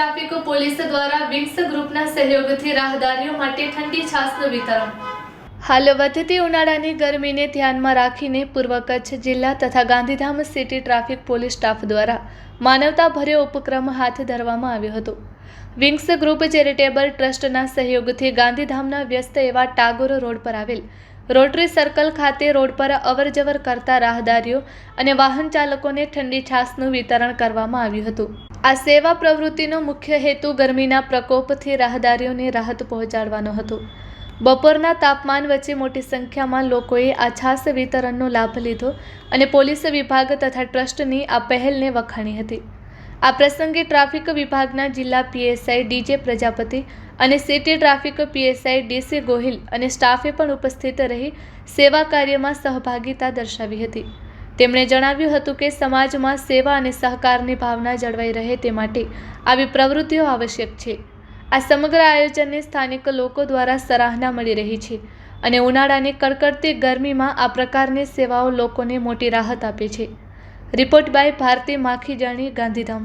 Traffic police દ્વારા wings ગ્રુપના સહયોગથી રાહદારીઓ માટે ઠંડી છાશનું વિતરણ। હાલ વધતી ઉનાળાની ગરમીને ધ્યાનમાં રાખીને પૂર્વ કચ્છ જિલ્લા તથા Gandhidham city traffic police staff દ્વારા માનવતાભર્યો ઉપક્રમ હાથ ધરવામાં આવ્યો હતો। વિંગ્સ ગ્રુપ ચેરિટેબલ ટ્રસ્ટના સહયોગથી ગાંધીધામના વ્યસ્ત એવા ટાગોર રોડ પર આવેલ રોટરી સર્કલ ખાતે રોડ પર અવરજવર કરતા રાહદારીઓ અને વાહન ચાલકોને ઠંડી છાશનું વિતરણ કરવામાં આવ્યું હતું। આ સેવા પ્રવૃત્તિનો મુખ્ય હેતુ ગરમીના પ્રકોપથી રાહદારીઓને રાહત પહોંચાડવાનો હતો। બપોરના તાપમાન વચ્ચે મોટી સંખ્યામાં લોકોએ આ છાશ વિતરણનો લાભ લીધો અને પોલીસ વિભાગ તથા ટ્રસ્ટની આ પહેલને વખાણી હતી। આ પ્રસંગે ટ્રાફિક વિભાગના જિલ્લા પીએસઆઈ ડીજે પ્રજાપતિ અને city traffic PSI DC Gohil અને સ્ટાફે પણ ઉપસ્થિત રહી સેવા કાર્યમાં સહભાગિતા દર્શાવી હતી। તેમણે જણાવ્યું હતું કે સમાજમાં સેવા અને સહકારની ભાવના જળવાઈ રહે તે માટે આવી પ્રવૃત્તિઓ આવશ્યક છે। આ સમગ્ર આયોજનને સ્થાનિક લોકો દ્વારા સરાહના મળી રહી છે અને ઉનાળાની કડકડતી ગરમીમાં આ પ્રકારની સેવાઓ લોકોને મોટી રાહત આપે છે। Report by Bharti Makhijani, Gandhidham.